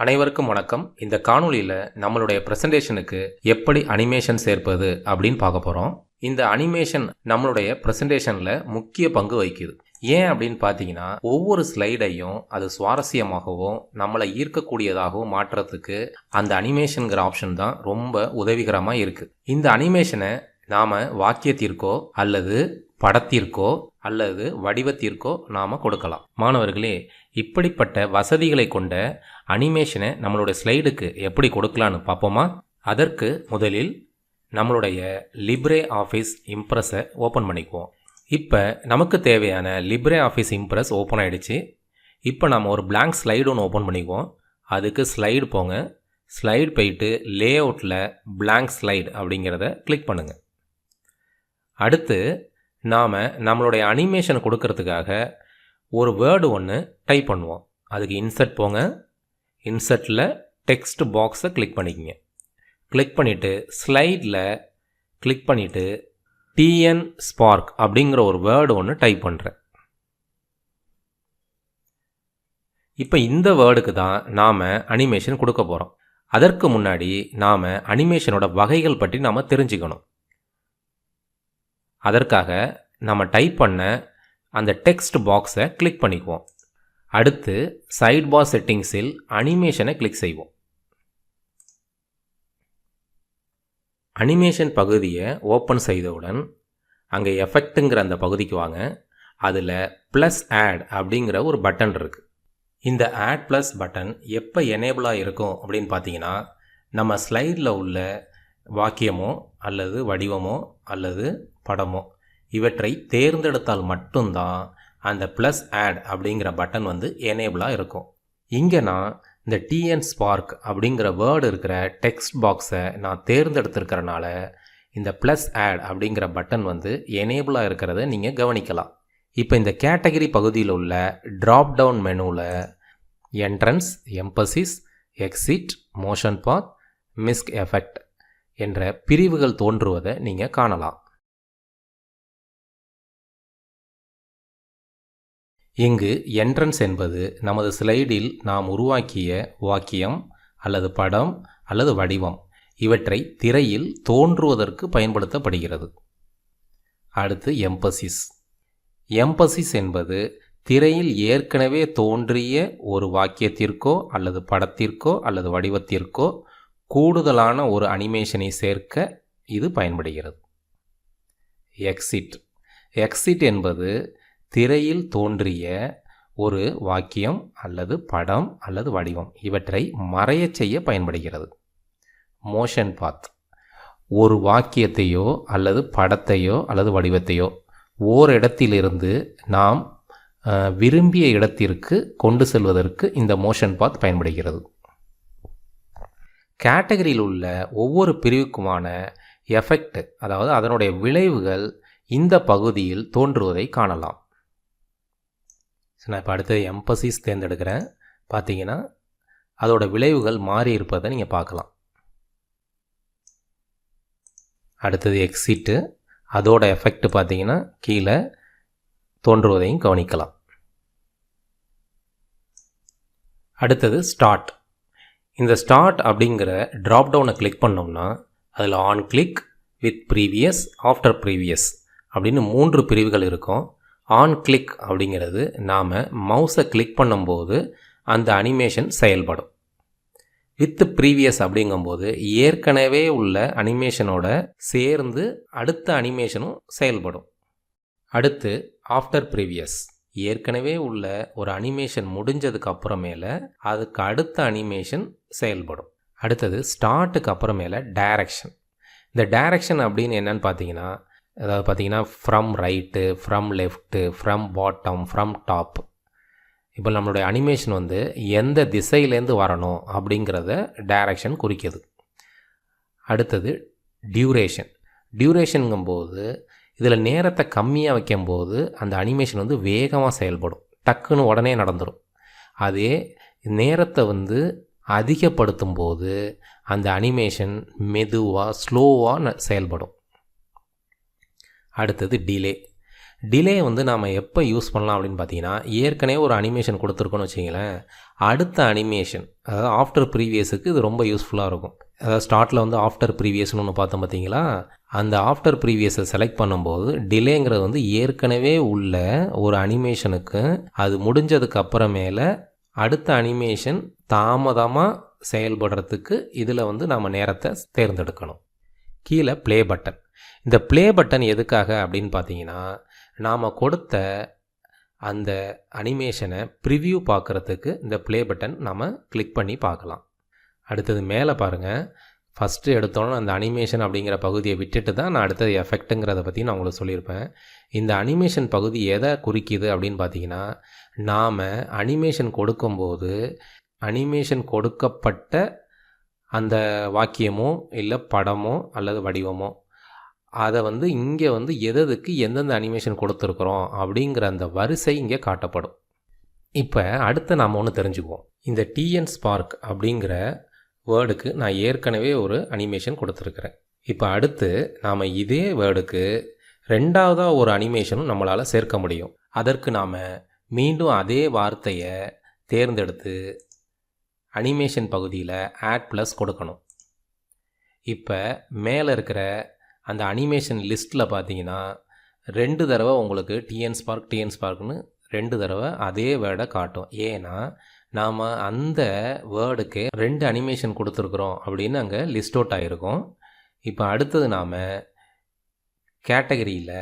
அனைவருக்கும் வணக்கம். இந்த காணொளியில் நம்மளுடைய ப்ரெசன்டேஷனுக்கு எப்படி அனிமேஷன் சேர்ப்பது அப்படின்னு பார்க்க போகிறோம். இந்த அனிமேஷன் நம்மளுடைய ப்ரெசன்டேஷனில் முக்கிய பங்கு வகிக்குது. ஏன் அப்படின்னு பார்த்தீங்கன்னா, ஒவ்வொரு ஸ்லைடையும் அது சுவாரஸ்யமாகவும் நம்மளை ஈர்க்கக்கூடியதாகவும் மாற்றுறதுக்கு அந்த அனிமேஷனுங்கிற ஆப்ஷன் தான் ரொம்ப உதவிகரமாக இருக்குது. இந்த அனிமேஷனை நாம் வாக்கியத்திற்கோ அல்லது படத்திற்கோ அல்லது வடிவத்திற்கோ நாம் கொடுக்கலாம். மாணவர்களே, இப்படிப்பட்ட வசதிகளை கொண்ட அனிமேஷனை நம்மளுடைய ஸ்லைடுக்கு எப்படி கொடுக்கலான்னு பார்ப்போமா? அதற்கு முதலில் நம்மளுடைய லிப்ரே ஆஃபீஸ் இம்ப்ரெஸை ஓப்பன் பண்ணிக்குவோம். இப்போ நமக்கு தேவையான லிப்ரே ஆஃபீஸ் இம்ப்ரெஸ் ஓப்பன் ஆகிடுச்சு. இப்போ நம்ம ஒரு பிளாங்க் ஸ்லைடு ஒன்று ஓப்பன் பண்ணிக்குவோம். அதுக்கு ஸ்லைடு போங்க. ஸ்லைடு போயிட்டு லே அவுட்டில் பிளாங்க் ஸ்லைடு அப்படிங்கிறத கிளிக் பண்ணுங்கள். அடுத்து நாம் நம்மளுடைய அனிமேஷன் கொடுக்கறதுக்காக ஒரு வேர்டு ஒன்று டைப் பண்ணுவோம். அதுக்கு இன்சர்ட் போங்க. இன்சர்ட்டில் டெக்ஸ்ட் பாக்ஸை கிளிக் பண்ணிக்கங்க. கிளிக் பண்ணிவிட்டு ஸ்லைடில் கிளிக் பண்ணிவிட்டு டிஎன் ஸ்பார்க் அப்படிங்கிற ஒரு வேர்டு ஒன்று டைப் பண்ணுறேன். இப்போ இந்த வேர்டுக்கு தான் நாம் அனிமேஷன் கொடுக்க போகிறோம். அதற்கு முன்னாடி நாம் அனிமேஷனோட வகைகள் பற்றி நாம் தெரிஞ்சுக்கணும். அதற்காக நம்ம டைப் பண்ண அந்த டெக்ஸ்ட் பாக்ஸை கிளிக் பண்ணிக்குவோம். அடுத்து சைட் பார் செட்டிங்ஸில் அனிமேஷனை கிளிக் செய்வோம். அனிமேஷன் பகுதியை ஓப்பன் செய்தவுடன் அங்கே எஃபெக்ட்டுங்கிற அந்த பகுதிக்கு வாங்க. அதில் ப்ளஸ் ஆட் அப்படிங்கிற ஒரு பட்டன் இருக்குது. இந்த ஆட் ப்ளஸ் பட்டன் எப்போ எனேபிளாக இருக்கும் அப்படின்னு பார்த்தீங்கன்னா, நம்ம ஸ்லைடில் உள்ள வாக்கியமோ அல்லது வடிவமோ அல்லது படமோ இவற்றை தேர்ந்தெடுத்தால் மட்டும்தான் அந்த ப்ளஸ் ஆட் அப்படிங்கிற பட்டன் எனேபிளாக இருக்கும். இங்கே நான் இந்த டிஎன் ஸ்பார்க் அப்படிங்கிற வேர்டு இருக்கிற டெக்ஸ்ட் பாக்ஸை நான் தேர்ந்தெடுத்திருக்கிறனால இந்த ப்ளஸ் ஆட் அப்படிங்கிற பட்டன் எனேபிளாக இருக்கிறத நீங்கள் கவனிக்கலாம். இப்போ இந்த கேட்டகரி பகுதியில் உள்ள ட்ராப் டவுன் மெனுவில் என்ட்ரன்ஸ், எம்பசிஸ், எக்ஸிட், மோஷன் பாத், மிஸ்க் எஃபெக்ட் என்ற பிரிவுகள் தோன்றுவதை நீங்கள் காணலாம். இங்கு என்ட்ரன்ஸ் என்பது நமது ஸ்லைடில் நாம் உருவாக்கிய வாக்கியம் அல்லது படம் அல்லது வடிவம் இவற்றை திரையில் தோன்றுவதற்கு பயன்படுத்தப்படுகிறது. அடுத்து எம்பசிஸ். எம்பசிஸ் என்பது திரையில் ஏற்கனவே தோன்றிய ஒரு வாக்கியத்திற்கோ அல்லது படத்திற்கோ அல்லது வடிவத்திற்கோ கூடுதலான ஒரு அனிமேஷனை சேர்க்க இது பயன்படுகிறது. எக்ஸிட். எக்ஸிட் என்பது திரையில் தோன்றிய ஒரு வாக்கியம் அல்லது படம் அல்லது வடிவம் இவற்றை மறையச் செய்ய பயன்படுகிறது. மோஷன் பாத். ஒரு வாக்கியத்தையோ அல்லது படத்தையோ அல்லது வடிவத்தையோ ஓரிடத்திலிருந்து நாம் விரும்பிய இடத்திற்கு கொண்டு செல்வதற்கு இந்த மோஷன் பாத் பயன்படுகிறது. கேட்டகரியில் உள்ள ஒவ்வொரு பிரிவுக்குமான எஃபெக்ட், அதாவது அதனுடைய விளைவுகள் இந்த பகுதியில் தோன்றுவதை காணலாம். நான் இப்போ அடுத்து எம்பசிஸ் தேர்ந்தெடுக்கிறேன். பார்த்தீங்கன்னா அதோட விளைவுகள் மாறி இருப்பதை நீங்கள் பார்க்கலாம். அடுத்தது எக்ஸிட்டு. அதோட எஃபெக்ட் பார்த்தீங்கன்னா கீழே தோன்றுவதையும் கவனிக்கலாம். அடுத்தது ஸ்டார்ட். இந்த ஸ்டார்ட் அப்படிங்கிற ட்ராப் டவுனை கிளிக் பண்ணோம்னா அதில் on click, with previous, after previous அப்படின்னு 3 பிரிவுகள் இருக்கும். ஆன் கிளிக் அப்படிங்கிறது நாம் மவுஸை கிளிக் பண்ணும்போது அந்த அனிமேஷன் செயல்படும். வித் ப்ரீவியஸ் அப்படிங்கும்போது ஏற்கனவே உள்ள அனிமேஷனோட சேர்ந்து அடுத்த அனிமேஷனும் செயல்படும். அடுத்து ஆஃப்டர் ப்ரீவியஸ். ஏற்கனவே உள்ள ஒரு அனிமேஷன் முடிஞ்சதுக்கு அப்புறமேல அதுக்கு அடுத்த அனிமேஷன் செயல்படும். அடுத்தது ஸ்டார்ட்டுக்கு அப்புறமேல டைரக்ஷன். இந்த டைரக்ஷன் அப்படின்னு என்னன்னு பார்த்தீங்கன்னா, அதாவது பார்த்தீங்கன்னா from right, from left, from bottom, from top. இப்போ நம்மளுடைய அனிமேஷன் எந்த திசையிலேருந்து வரணும் அப்படிங்கிறத டைரக்ஷன் குறிக்கிது. அடுத்தது டியூரேஷன். டியூரேஷனுங்கும்போது இதில் நேரத்தை கம்மியாக வைக்கும்போது அந்த அனிமேஷன் வேகமாக செயல்படும், டக்குன்னு உடனே நடந்துடும். அதே நேரத்தை அதிகப்படுத்தும் போது அந்த அனிமேஷன் மெதுவாக ஸ்லோவாக செயல்படும். அடுத்தது டிலே. டிலே வந்து நாம் எப்போ யூஸ் பண்ணலாம் அப்படின்னு பார்த்தீங்கன்னா, ஏற்கனவே ஒரு அனிமேஷன் கொடுத்துருக்கோன்னு வச்சிங்களேன், அடுத்த அனிமேஷன் அதாவது ஆஃப்டர் ப்ரீவியஸுக்கு இது ரொம்ப யூஸ்ஃபுல்லாக இருக்கும். அதாவது ஸ்டார்ட்டில் வந்து ஆஃப்டர் ப்ரீவியஸ்னு ஒன்று பார்த்தோம் பார்த்தீங்களா, அந்த ஆஃப்டர் ப்ரீவியஸை செலக்ட் பண்ணும்போது டிலேங்கிறது வந்து ஏற்கனவே உள்ள ஒரு அனிமேஷனுக்கு அது முடிஞ்சதுக்கு அப்புறமேல அடுத்த அனிமேஷன் தாமதமாக செயல்படுறதுக்கு இதில் வந்து நம்ம நேரத்தை தேர்ந்தெடுக்கணும். கீழே ப்ளே பட்டன். இந்த ப்ளே பட்டன் எதுக்காக அப்படின்னு பார்த்தீங்கன்னா, நாம் கொடுத்த அந்த அனிமேஷனை ப்ரிவ்யூ பார்க்குறதுக்கு இந்த ப்ளே பட்டன் நம்ம கிளிக் பண்ணி பார்க்கலாம். அடுத்தது மேலே பாருங்கள், ஃபஸ்ட்டு எடுத்தோன்னே அந்த அனிமேஷன் அப்படிங்கிற பகுதியை விட்டுட்டு தான் நான் அடுத்தது எஃபெக்ட்டுங்கிறத பற்றி நான் உங்களுக்கு சொல்லியிருப்பேன். இந்த அனிமேஷன் பகுதி எதை குறிக்குது அப்படின்னு பார்த்தீங்கன்னா, நாம் அனிமேஷன் கொடுக்கும்போது அனிமேஷன் கொடுக்கப்பட்ட அந்த வாக்கியமோ இல்லை படமோ அல்லது வடிவமோ அதை வந்து இங்கே வந்து எதுக்கு எந்தெந்த அனிமேஷன் கொடுத்துருக்குறோம் அப்படிங்கிற அந்த வரிசை இங்கே காட்டப்படும். இப்போ அடுத்து நாம் ஒன்று தெரிஞ்சுக்குவோம். இந்த டிஎன் ஸ்பார்க் அப்படிங்கிற வேர்டுக்கு நான் ஏற்கனவே ஒரு அனிமேஷன் கொடுத்துருக்குறேன். இப்போ அடுத்து நாம் இதே வேர்டுக்கு ரெண்டாவதாக ஒரு அனிமேஷனும் நம்மளால் சேர்க்க முடியும். அதற்கு நாம் மீண்டும் அதே வார்த்தையை தேர்ந்தெடுத்து அனிமேஷன் பகுதியில் ஆட் ப்ளஸ் கொடுக்கணும். இப்போ மேலே இருக்கிற அந்த அனிமேஷன் லிஸ்ட்டில் பார்த்தீங்கன்னா 2 தடவை உங்களுக்கு டிஎன் ஸ்பார்க்னு 2 தடவை அதே வேர்டை காட்டும். ஏன்னா நாம் அந்த வேர்டுக்கு 2 அனிமேஷன் கொடுத்துருக்குறோம் அப்படின்னு அங்கே லிஸ்ட் அவுட் ஆகிருக்கும். இப்போ அடுத்தது நாம் கேட்டகரியில்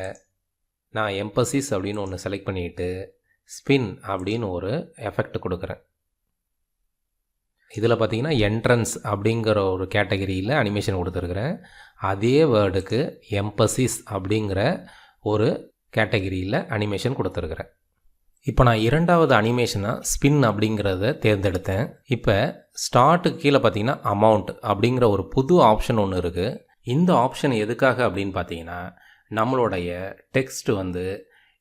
நான் எம்பசிஸ் அப்படின்னு ஒன்று செலக்ட் பண்ணிவிட்டு ஸ்பின் அப்படின்னு ஒரு எஃபெக்ட் கொடுக்குறேன். இதில் பார்த்தீங்கன்னா என்ட்ரன்ஸ் அப்படிங்கிற ஒரு கேட்டகரியில் அனிமேஷன் கொடுத்துருக்குறேன். அதே வேர்டுக்கு எம்பசிஸ் அப்படிங்கிற ஒரு கேட்டகரியில் அனிமேஷன் கொடுத்துருக்குறேன். இப்போ நான் இரண்டாவது அனிமேஷனாக ஸ்பின் அப்படிங்கிறத தேர்ந்தெடுத்தேன். இப்போ ஸ்டார்ட்டுக்கு கீழே பார்த்தீங்கன்னா அமௌண்ட் அப்படிங்கிற ஒரு புது ஆப்ஷன் ஒன்று இருக்குது. இந்த ஆப்ஷன் எதுக்காக அப்படின்னு பார்த்தீங்கன்னா, நம்மளுடைய டெக்ஸ்ட் வந்து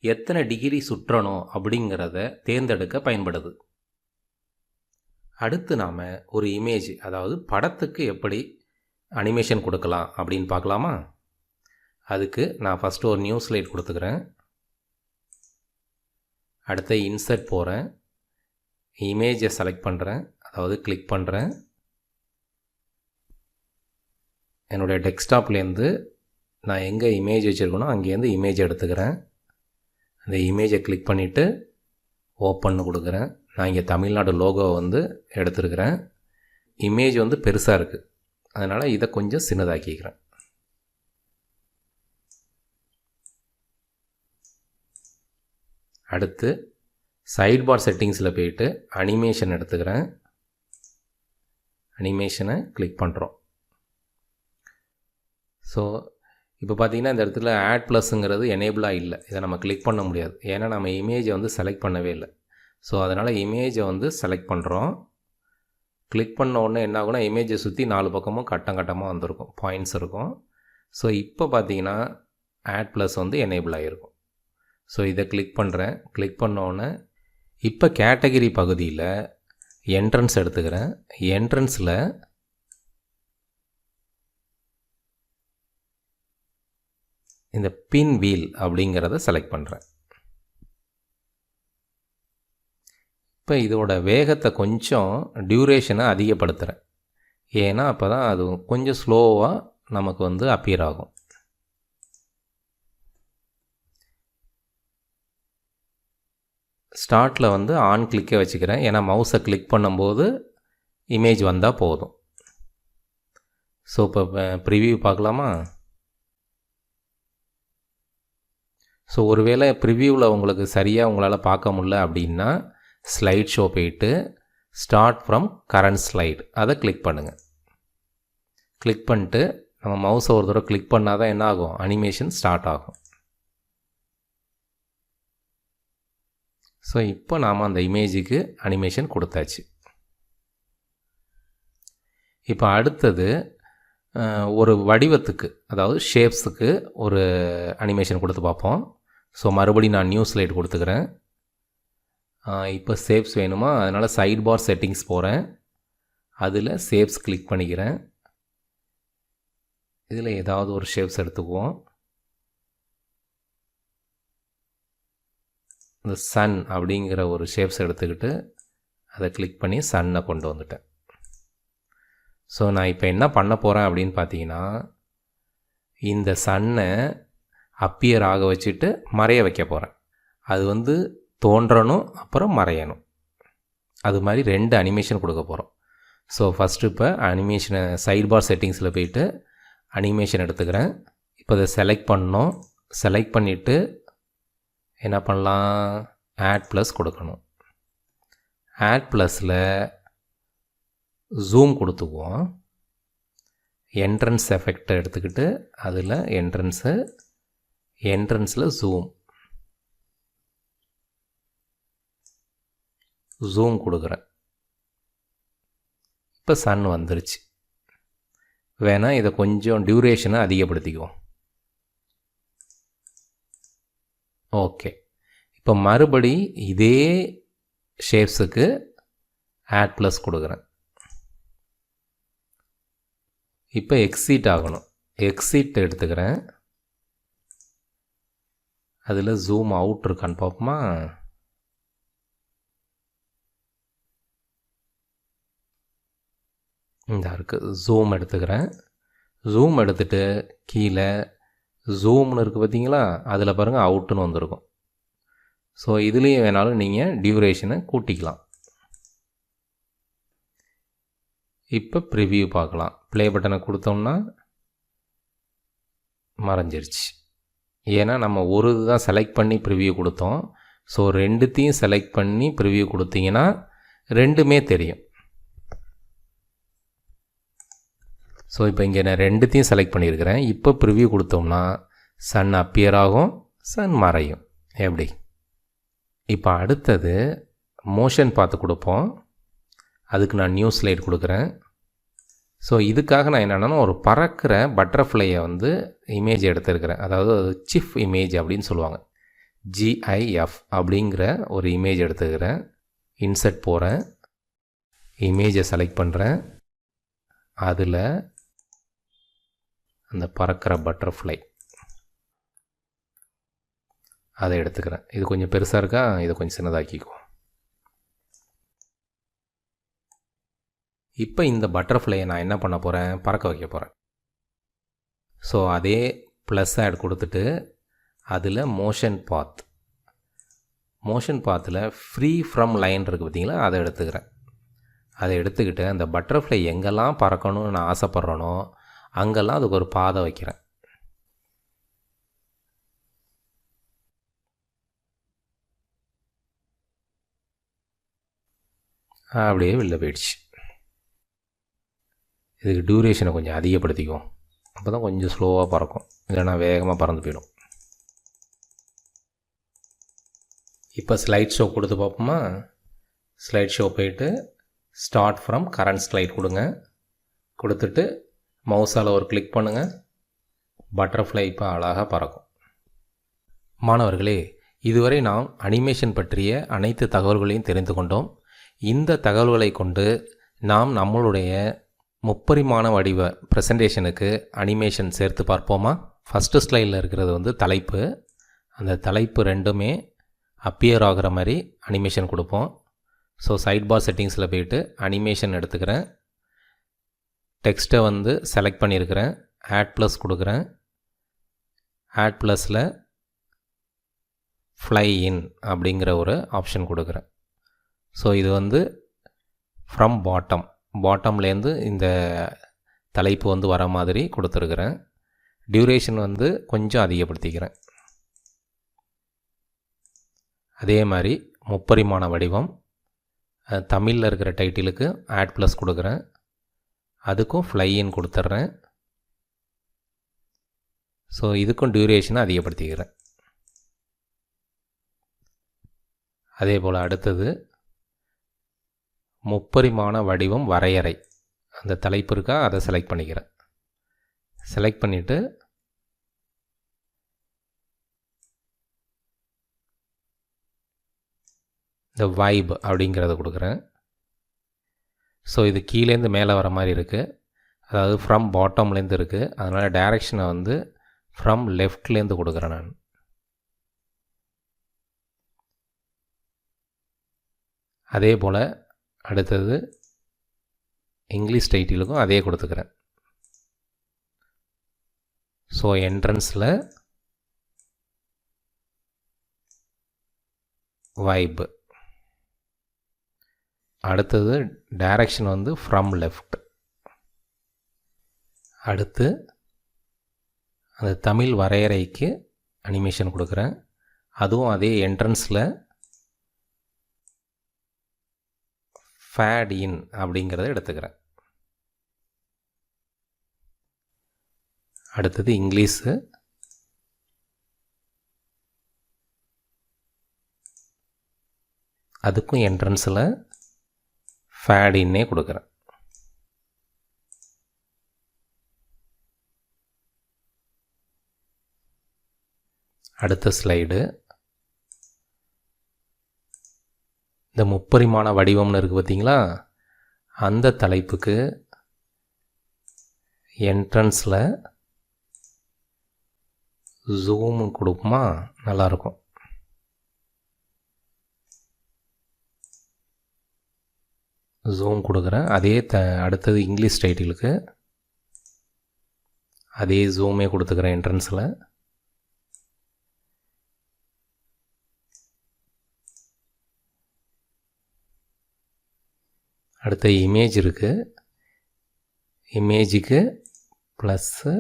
எத்தனை டிகிரி சுற்றணும் அப்படிங்கிறத தேர்ந்தெடுக்க பயன்படுது. அடுத்து நாம் ஒரு இமேஜ், அதாவது படத்துக்கு எப்படி அனிமேஷன் கொடுக்கலாம் அப்படின்னு பார்க்கலாமா? அதுக்கு நான் ஃபஸ்ட்டு ஒரு நியூ ஸ்லைட் கொடுத்துக்கிறேன். அடுத்து இன்சர்ட் போகிறேன், இமேஜை செலக்ட் பண்ணுறேன், அதாவது கிளிக் பண்ணுறேன். என்னுடைய டெஸ்க்டாப்லேருந்து நான் எங்கே இமேஜ் வச்சுருக்கனோ அங்கேருந்து இமேஜ் எடுத்துக்கிறேன். அந்த இமேஜை கிளிக் பண்ணிவிட்டு ஓப்பன்னு கொடுக்குறேன். நான் இங்கே தமிழ்நாடு லோகோவை வந்து எடுத்துருக்கிறேன். இமேஜ் வந்து பெருசாக இருக்குது, அதனால் இதை கொஞ்சம் சின்னதாக்கிக்கிறேன். அடுத்து சைட் பார் செட்டிங்ஸில் போயிட்டு அனிமேஷன் எடுத்துக்கிறேன். அனிமேஷனை கிளிக் பண்ணுறோம். ஸோ இப்போ பார்த்திங்கன்னா இந்த இடத்துல ஆட் ப்ளஸ்ஸுங்கிறது எனேபிளாக இல்லை. இதை நம்ம கிளிக் பண்ண முடியாது, ஏன்னா நம்ம இமேஜை வந்து செலக்ட் பண்ணவே இல்லை. ஸோ அதனால் இமேஜை வந்து செலக்ட் பண்ணுறோம். கிளிக் பண்ண உடனே என்ன ஆகுனா, இமேஜை சுற்றி 4 பக்கமும் கட்டமாக வந்திருக்கும், பாயிண்ட்ஸ் இருக்கும். ஸோ இப்போ பார்த்தீங்கன்னா ஆட் ப்ளஸ் வந்து எனேபிள் ஆகிருக்கும். ஸோ இதை கிளிக் பண்ணுறேன். கிளிக் பண்ணோடனே இப்போ கேட்டகரி பகுதியில் என்ட்ரன்ஸ் எடுத்துக்கிறேன். என்ட்ரன்ஸில் இந்த பின் வீல் அப்படிங்கிறத செலக்ட் பண்ணுறேன். இப்போ இதோட வேகத்தை கொஞ்சம் டியூரேஷனை அதிகப்படுத்துகிறேன், ஏன்னா அப்போ தான் அது கொஞ்சம் ஸ்லோவாக நமக்கு வந்து அப்பியர் ஆகும். ஸ்டார்ட்டில் வந்து ஆன் கிளிக்கே வச்சுக்கிறேன், ஏன்னா மவுஸை கிளிக் பண்ணும்போது இமேஜ் வந்தால் போதும். ஸோ இப்போ ப்ரிவியூ பார்க்கலாமா? ஸோ ஒருவேளை ப்ரிவியூவில் உங்களுக்கு சரியாக உங்களால் பார்க்க முடியல அப்படின்னா ஸ்லைட் ஷோ போயிட்டு ஸ்டார்ட் ஃப்ரம் கரண்ட் ஸ்லைட் அதை கிளிக் பண்ணுங்கள். கிளிக் பண்ணிட்டு நம்ம மவுஸை ஒரு தடவை கிளிக் பண்ணால் தான் என்ன ஆகும், அனிமேஷன் ஸ்டார்ட் ஆகும். ஸோ இப்போ நாம் அந்த இமேஜுக்கு அனிமேஷன் கொடுத்தாச்சு. இப்போ அடுத்தது ஒரு வடிவத்துக்கு, அதாவது ஷேப்ஸுக்கு ஒரு அனிமேஷன் கொடுத்து பார்ப்போம். ஸோ மறுபடியும் நான் நியூ ஸ்லைட் கொடுத்துக்கிறேன். இப்போ ஷேப்ஸ் வேணுமா, அதனால் சைட் பார் செட்டிங்ஸ் போகிறேன். அதில் ஷேப்ஸ் கிளிக் பண்ணிக்கிறேன். இதில் ஏதாவது ஒரு ஷேப்ஸ் எடுத்துக்குவோம். இந்த சன் அப்படிங்கிற ஒரு ஷேப்ஸ் எடுத்துக்கிட்டு அதை கிளிக் பண்ணி சன்னை கொண்டு வந்துட்டேன். ஸோ நான் இப்போ என்ன பண்ண போகிறேன் அப்படின்னு பார்த்தீங்கன்னா, இந்த சன்னை அப்பியர் ஆக வச்சுட்டு மறைய வைக்க போகிறேன். அது தோன்றணும், அப்புறம் மறையணும். அது மாதிரி 2 அனிமேஷன் கொடுக்க போகிறோம். ஸோ ஃபஸ்ட்டு இப்போ அனிமேஷனை சைட் பார் செட்டிங்ஸில் போயிட்டு அனிமேஷன் எடுத்துக்கிறேன். இப்போ அதை செலக்ட் பண்ணோம். செலக்ட் பண்ணிவிட்டு என்ன பண்ணலாம், ஆட் ப்ளஸ் கொடுக்கணும். ஆட் ப்ளஸில் ஜூம் கொடுத்துக்குவோம். என்ட்ரன்ஸ் எஃபெக்டை எடுத்துக்கிட்டு அதில் என்ட்ரன்ஸில் ஜூம் கொடுக்குறேன். இப்போ சன் வந்துருச்சு. வேணால் இதை கொஞ்சம் டியூரேஷனை அதிகப்படுத்திக்குவோம். ஓகே, இப்போ மறுபடி இதே ஷேப்ஸுக்கு ஆட் ப்ளஸ் கொடுக்குறேன். இப்போ எக்ஸிட் ஆகணும். எக்ஸிட் எடுத்துக்கிறேன். அதில் ஜூம் அவுட் இருக்கான்னு பார்ப்போமா. இந்த இருக்குது. ஜூம் எடுத்துக்கிறேன். ஜூம் எடுத்துகிட்டு கீழே ஜூம்னு இருக்குது பார்த்தீங்களா, அதில் பாருங்கள் அவுட்டுன்னு வந்திருக்கும். ஸோ இதுலேயும் வேணாலும் நீங்கள் டியூரேஷனை கூட்டிக்கலாம். இப்போ ப்ரிவ்யூ பார்க்கலாம். ப்ளே பட்டனை கொடுத்தோம்னா மறைஞ்சிருச்சு. ஏன்னா நம்ம ஒரு இதுதான் செலக்ட் பண்ணி ப்ரிவ்யூ கொடுத்தோம். ஸோ 2த்தையும் செலக்ட் பண்ணி ப்ரிவ்யூ கொடுத்தீங்கன்னா 2மே தெரியும். ஸோ இப்போ இங்கே நான் 2த்தையும் செலக்ட் பண்ணியிருக்கிறேன். இப்போ ப்ரிவ்யூ கொடுத்தோம்னா சன் அப்பியர் ஆகும், சன் மறையும். எப்படி? இப்போ அடுத்தது மோஷன் பார்த்து கொடுப்போம். அதுக்கு நான் நியூ ஸ்லைட் கொடுக்குறேன். ஸோ இதுக்காக நான் என்னென்னா ஒரு பறக்கிற பட்டர்ஃப்ளையை இமேஜ் எடுத்துருக்கிறேன். அதாவது சிஃப் இமேஜ் அப்படின்னு சொல்லுவாங்க. GIF அப்படிங்கிற ஒரு இமேஜ் எடுத்துக்கிறேன். இன்சர்ட் போகிறேன். இமேஜை செலக்ட் பண்ணுறேன். அதில் அந்த பறக்கிற பட்டர்ஃப்ளை அதை எடுத்துக்கிறேன். இது கொஞ்சம் பெருசாக இருக்கா, இதை கொஞ்சம் சின்னதாக்கிக்குவோம். இப்போ இந்த பட்டர்ஃப்ளையை நான் என்ன பண்ண போகிறேன், பறக்க வைக்க போகிறேன். ஸோ அதே ப்ளஸ் ஆட் கொடுத்துட்டு அதில் மோஷன் பாத்தில் ஃப்ரீ ஃப்ரம் லைன் இருக்குது பார்த்தீங்களா, அதை எடுத்துக்கிறேன். அதை எடுத்துக்கிட்டு அந்த பட்டர்ஃப்ளை எங்கெல்லாம் பறக்கணும்னு நான் ஆசைப்பட்றேனோ அங்கெல்லாம் அதுக்கு ஒரு பாதை வைக்கிறேன். அப்படியே வெளில போயிடுச்சு. இதுக்கு டியூரேஷனை கொஞ்சம் அதிகப்படுத்திக்குவோம். அப்போ தான் கொஞ்சம் ஸ்லோவாக பறக்கும், இல்லைனா வேகமாக பறந்து போயிடும். இப்போ ஸ்லைட் ஷோ கொடுத்து பார்ப்போமா. ஸ்லைட் ஷோ போயிட்டு ஸ்டார்ட் ஃப்ரம் கரண்ட் ஸ்லைட் கொடுங்க. கொடுத்துட்டு மவுஸால் ஒரு கிளிக் பண்ணுங்கள். பட்டர்ஃப்ளை இப்போ அழகாக பறக்கும். மாணவர்களே, இதுவரை நாம் அனிமேஷன் பற்றிய அனைத்து தகவல்களையும் தெரிந்து கொண்டோம். இந்த தகவல்களை கொண்டு நாம் நம்மளுடைய முப்பரிமாண வடிவ ப்ரெசன்டேஷனுக்கு அனிமேஷன் சேர்த்து பார்ப்போமா. ஃபஸ்ட்டு ஸ்லைடில் இருக்கிறது தலைப்பு. அந்த தலைப்பு 2மே அப்பியர் ஆகிற மாதிரி அனிமேஷன் கொடுப்போம். ஸோ சைட் பார் செட்டிங்ஸில் போய்ட்டு அனிமேஷன் எடுத்துக்கிறேன். டெக்ஸ்ட்டை செலக்ட் பண்ணியிருக்கிறேன். ஆட் ப்ளஸ் கொடுக்குறேன். ஆட் ப்ளஸில் ஃப்ளை இன் அப்படிங்கிற ஒரு ஆப்ஷன் கொடுக்குறேன். ஸோ இது ஃப்ரம் பாட்டம்லேருந்து இந்த தலைப்பு வர மாதிரி கொடுத்துருக்குறேன். டியூரேஷன் கொஞ்சம் அதிகப்படுத்திக்கிறேன். அதே மாதிரி முப்பரிமாண வடிவம் தமிழில் இருக்கிற டைட்டிலுக்கு ஆட் ப்ளஸ் கொடுக்குறேன். அதுக்கும் ஃப்ளைன்னு கொடுத்துட்றேன். ஸோ இதுக்கும் டியூரேஷனை அதிகப்படுத்திக்கிறேன். அதே போல் அடுத்தது முப்பரிமாண வடிவம் வரையறை, அந்த தலைப்பு இருக்கா, அதை செலக்ட் பண்ணிக்கிறேன். செலக்ட் பண்ணிவிட்டு இந்த வைப் அப்படிங்கிறத கொடுக்குறேன். ஸோ இது கீழேருந்து மேலே வர மாதிரி இருக்குது, அதாவது ஃப்ரம் பாட்டம்லேருந்து இருக்குது. அதனால் டைரெக்ஷனை ஃப்ரம் லெஃப்ட்லேருந்து கொடுக்குறேன் நான். அதே போல் அடுத்தது இங்கிலீஷ் டைட்டிலுக்கும் அதே கொடுத்துக்கிறேன். ஸோ என்ட்ரன்ஸில் வைப், அடுத்தது டைரக்ஷன் வந்து ஃப்ரம் லெஃப்ட், அடுத்து அந்த தமிழ் வரையறைக்கு அனிமேஷன் கொடுக்குறேன். அதுவும் அதே என்ட்ரன்ஸில் ஃபேட் இன் அப்படிங்கிறத எடுத்துக்கிறேன். அடுத்தது இங்கிலீஷு, அதுக்கும் என்ட்ரன்ஸில் ஃபேட் இன்னே கொடுக்குறேன். அடுத்த ஸ்லைடு இந்த முப்பரிமாண வடிவம்னு இருக்குது பார்த்தீங்களா, அந்த தலைப்புக்கு என்ட்ரன்ஸில் ஜூம் கொடுக்குமா, நல்லாயிருக்கும். ஜூம் கொடுக்குறேன். அதே அடுத்தது இங்கிலீஷ் டைட்டிலுக்கு அதே ஜூமே கொடுத்துக்கிறேன் என்ட்ரன்ஸில். அடுத்த இமேஜ் இருக்குது, இமேஜுக்கு ப்ளஸ்ஸு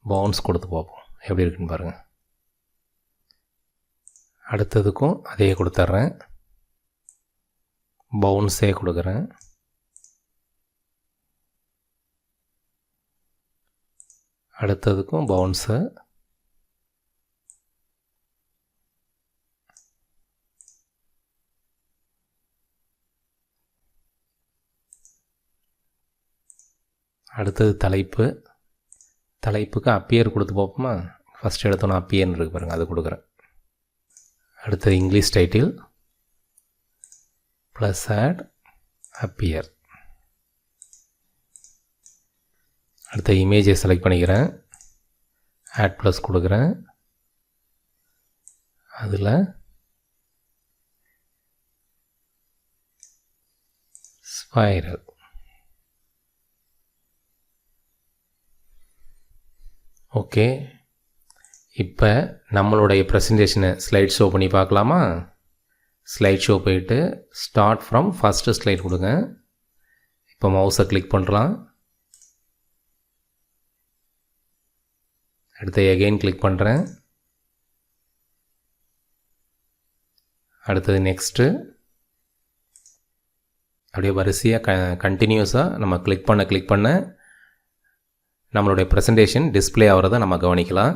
பவுன்ஸ் கொடுத்து பார்ப்போம் எப்படி இருக்குன்னு பாருங்கள். அடுத்ததுக்கும் அதே கொடுத்துட்றேன், பவுன்ஸே கொடுக்குறேன். அடுத்ததுக்கும் பவுன்ஸு, அடுத்தது தலைப்பு, தலைப்புக்கு அப்பியர் கொடுத்து பார்ப்போமா. ஃபஸ்ட் எடுத்தோன்னா அப்பியர்னு இருக்கு பாருங்கள், அது கொடுக்குறேன். அடுத்தது English title plus add appear. அடுத்த இமேஜை செலக்ட் பண்ணிக்கிறேன், ஆட் ப்ளஸ் கொடுக்குறேன். அதில் ஸ்பைரல். ஓகே, இப்போ நம்மளுடைய ப்ரெசன்டேஷனை ஸ்லைட் ஷோ பண்ணி பார்க்கலாமா. ஸ்லைட் ஷோ போயிட்டு ஸ்டார்ட் ஃப்ரம் ஃபஸ்ட்டு ஸ்லைட் கொடுங்க. இப்போ மவுஸை கிளிக் பண்ணுறலாம். அடுத்து எகெயின் கிளிக் பண்ணுறேன். அடுத்தது நெக்ஸ்ட்டு. அப்படியே வரிசையாக கண்டினியூஸாக நம்ம கிளிக் பண்ண நம்மளுடைய ப்ரெசன்டேஷன் டிஸ்பிளே ஆகிறத நம்ம கவனிக்கலாம்.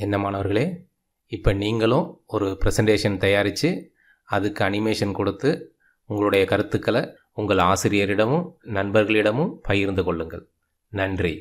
என்ன மாணவர்களே, இப்போ நீங்களும் ஒரு ப்ரெசன்டேஷன் தயாரித்து அதுக்கு அனிமேஷன் கொடுத்து உங்களுடைய கருத்துக்களை உங்கள் ஆசிரியரிடமும் நண்பர்களிடமும் பகிர்ந்து கொள்ளுங்கள். நன்றி.